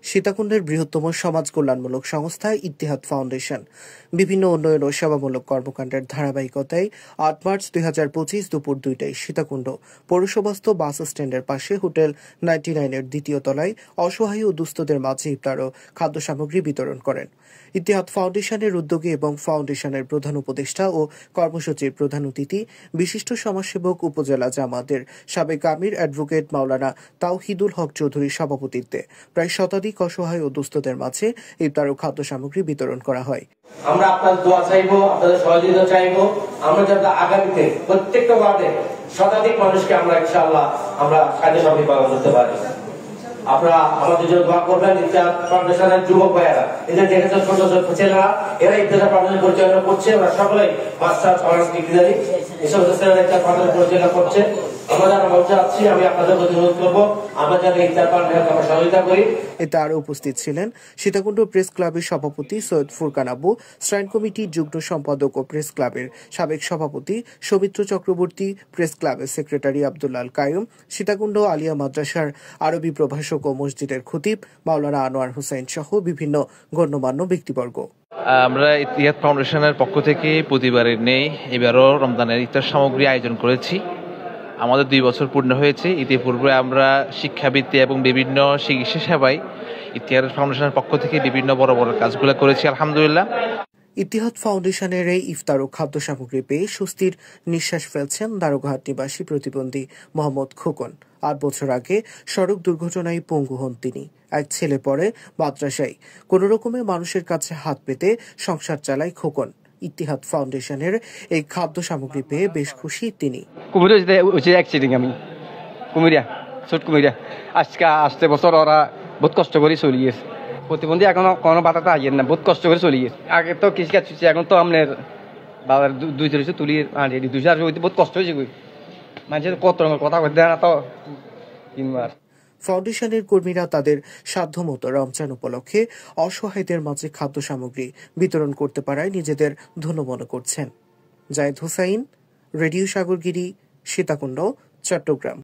সীতাকুণ্ডের বৃহত্তম সমাজ কল্যাণমূলক সংস্থা ইত্তেহাদ ফাউন্ডেশন বিভিন্ন উন্নয়ন ও সেবামূলক কর্মকাণ্ডের ধারাবাহিকতায় ৮ মার্চ ২০২৫ দুপুর ২টায় সীতাকুণ্ড পৌরসভাস্থ বাস স্ট্যান্ডের পাশে হোটেল 99 এর দ্বিতীয় তলায় অসহায় ও দুস্থদের মাঝে ইফতার ও খাদ্য সামগ্রী বিতরণ করেন। ইত্তেহাদ ফাউন্ডেশনের উদ্যোগে এবং ফাউন্ডেশনের প্রধান উপদেষ্টা ও কর্মসূচির প্রধান অতিথি বিশিষ্ট সমাজসেবক উপজেলা জামাতের সাবেক আমির অ্যাডভোকেট মাওলানা তাওহিদুল হক চৌধুরীর সভাপতিত্বে প্রায় শতাধিক অসহায় ও দুস্থদের মাঝে ইফতার ও খাদ্য সামগ্রী বিতরণ করা হয়। আমরা আপনাদের দোয়া চাইবো, আপনাদের সহযোগিতা চাইবো। আমরা যাতে আগামীতে প্রত্যেকটা ওয়ার্ডে শতাধিক মানুষকে আমরা ইনশাআল্লাহ আমরা খাদ্য সামগ্রী প্রদান করতে পারি। আপনারা আমাদের জন্য দোয়া করবেন। ইত্তেহাদ ফাউন্ডেশনের যুবক ভাইয়েরা, এদের দেখেছেন ছোট ছোট ছেলেরা, এরা ইত্তেহাদ ফাউন্ডেশন পরিচালনা করছে। আমরা সকলেই মাস্টার্স অনার্স ডিগ্রি এই সমস্ত ছেলেরা ইত্তেহাদ ফাউন্ডেশন পরিচালনা করছে। আমরা যারা মঞ্চে আছি, আমি আপনাদের প্রতি অনুরোধ করবো আমরা যাতে ইত্তেহাদ ফাউন্ডেশনকে আমরা সহযোগিতা করি। এতে আরও উপস্থিত ছিলেন সীতাকুণ্ড প্রেস ক্লাবের সভাপতি সৈয়দ ফুরকান আবু, শ্রাইন কমিটির যুগ্ম সম্পাদক ও প্রেস ক্লাবের সাবেক সভাপতি সৌমিত্র চক্রবর্তী, প্রেস ক্লাবের সেক্রেটারি আব্দুল্লাল কায়ুম, সীতাকুণ্ড আলিয়া মাদ্রাসার আরবি প্রভাষক ও মসজিদের খতিব মাওলানা আনোয়ার হোসেন সহ বিভিন্ন গণ্যমান্য ব্যক্তিবর্গ। আমরা ইত্তেহাদ ফাউন্ডেশনের পক্ষ থেকে প্রতিবারের নেই এবারও রমজানের ইফতার সামগ্রী আয়োজন করেছি। আমাদের 2 বছর পূর্ণ হয়েছে। ইতিপূর্বে আমরা শিক্ষাবৃত্তি এবং বিভিন্ন চিকিৎসা সেবায় ইত্তেহাদ ফাউন্ডেশনের পক্ষ থেকে বিভিন্ন বড় বড় কাজগুলো করেছি আলহামদুলিল্লাহ। ইত্তেহাদ ফাউন্ডেশনের এই ইফতার ও খাদ্য সামগ্রী পেয়ে স্বস্তির নিঃশ্বাস ফেলছেন দারোগাহাট নিবাসী প্রতিবন্ধী মোহাম্মদ খোকন। 8 বছর আগে সড়ক দুর্ঘটনায় পঙ্গু হন তিনি। এক ছেলে পড়ে মাদ্রাসায়। কোনো রকমে মানুষের কাছে হাত পেতে সংসার চালায় খোকন। ইত্তেহাদ ফাউন্ডেশনের এই খাদ্য সামগ্রী পেয়ে বেশ খুশি তিনি। আজকে বছর ওরা বহুত কষ্ট করে চলে গেছে। প্রতিবন্ধী এখন কোনো বাধাটা আইয়েন না, বহুত কষ্ট করে চলে গেছে। আগে তো কৃষিকাজ চলছে, এখন তো আপনার বাবার 200 তুলি 200 বহুত কষ্ট হয়েছে। মানুষের কত রকমের কথা বলতে না তো। ফাউন্ডেশনের কর্মীরা তাদের সাধ্যমতো রমজান উপলক্ষে অসহায়দের মাঝে খাদ্য সামগ্রী বিতরণ করতে পারায় নিজেদের ধন্য মনে করছেন। জায়েদ হুসাইন, রেডিও সাগরগিরি, সীতাকুণ্ড, চট্টগ্রাম।